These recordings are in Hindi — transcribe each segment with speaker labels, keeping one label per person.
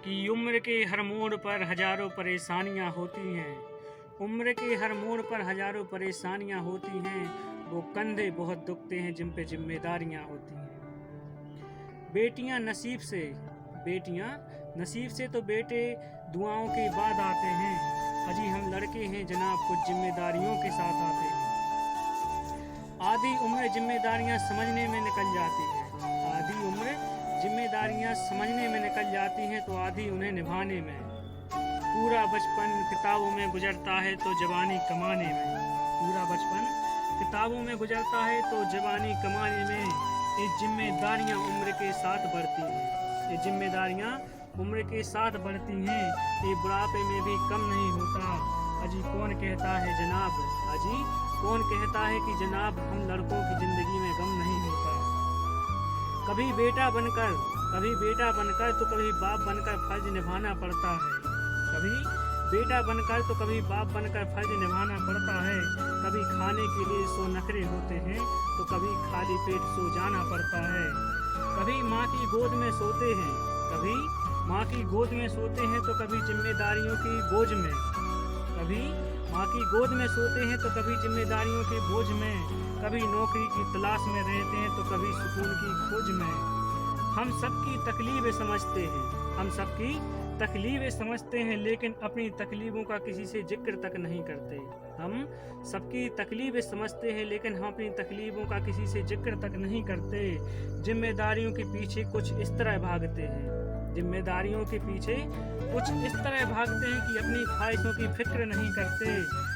Speaker 1: कि उम्र के हर मोड़ पर हजारों परेशानियां होती हैं। उम्र के हर मोड़ पर हजारों परेशानियां होती हैं। वो कंधे बहुत दुखते हैं जिन पे जिम्मेदारियां होती हैं। बेटियां नसीब से तो बेटे दुआओं के बाद आते हैं। अजी हम लड़के हैं जनाब, कुछ जिम्मेदारियों के साथ आते हैं। आधी उम्र जिम्मेदारियां समझने में निकल जाती हैं। आधी उम्र जिम्मेदारियां समझने में निकल जाती हैं तो आधी उन्हें निभाने में। पूरा बचपन किताबों में गुजरता है तो जवानी कमाने में। पूरा बचपन किताबों में गुजरता है तो जवानी कमाने में। ये जिम्मेदारियां उम्र के साथ बढ़ती हैं। ये जिम्मेदारियां उम्र के साथ बढ़ती हैं। ये बुढ़ापे में भी कम नहीं होता। अजी कौन कहता है जनाब, अजी कौन कहता है कि जनाब हम लड़कों की जिंदगी में गम नहीं होता। कभी बेटा बनकर तो कभी बाप बनकर फर्ज निभाना पड़ता है। कभी बेटा बनकर तो कभी बाप बनकर फर्ज निभाना पड़ता है। कभी खाने के लिए 100 नखरे होते हैं तो कभी खाली पेट सो जाना पड़ता है। कभी माँ की गोद में सोते हैं, कभी माँ की गोद में सोते हैं तो कभी जिम्मेदारियों की बोझ में। कभी माँ की गोद में सोते हैं तो कभी जिम्मेदारियों के बोझ में। कभी नौकरी की तलाश में रहते हैं तो कभी सुकून की खोज में। हम सबकी तकलीफें समझते हैं लेकिन अपनी तकलीफों का किसी से जिक्र तक नहीं करते। हम सबकी तकलीफें समझते हैं लेकिन हम अपनी तकलीफों का किसी से जिक्र तक नहीं करते। जिम्मेदारियों के पीछे कुछ इस तरह भागते हैं। जिम्मेदारियों के पीछे कुछ इस तरह भागते हैं कि अपनी ख्वाहिशों की फिक्र नहीं करते।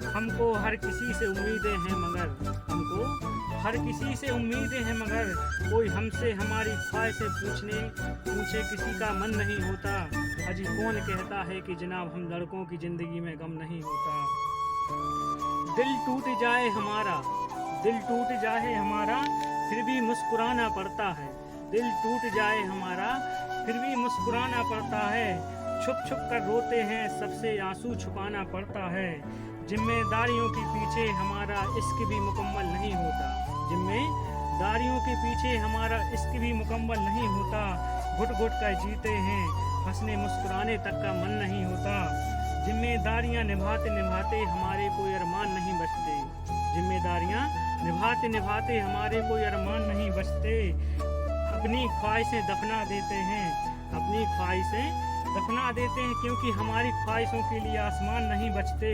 Speaker 1: हमको हर किसी से उम्मीदें हैं मगर कोई हमसे हमारी ख्वाहिशें पूछे किसी का मन नहीं होता। अजी कौन कहता है कि जनाब हम लड़कों की जिंदगी में गम नहीं होता। दिल टूट जाए हमारा फिर भी मुस्कुराना पड़ता है। दिल टूट जाए हमारा फिर भी मुस्कुराना पड़ता है। छुप कर रोते हैं, सबसे आंसू छुपाना पड़ता है। जिम्मेदारियों के पीछे हमारा इश्क भी मुकम्मल नहीं होता। जिम्मेदारियों के पीछे हमारा इश्क भी मुकम्मल नहीं होता। घुट कर जीते हैं, हंसने मुस्कुराने तक का मन नहीं होता। जिम्मेदारियां निभाते हमारे कोई अरमान नहीं बचते। जिम्मेदारियां निभाते हमारे कोई अरमान नहीं बचते। अपनी ख्वाहिशें दफना देते हैं क्योंकि हमारी ख्वाहिशों के लिए आसमान नहीं बचते।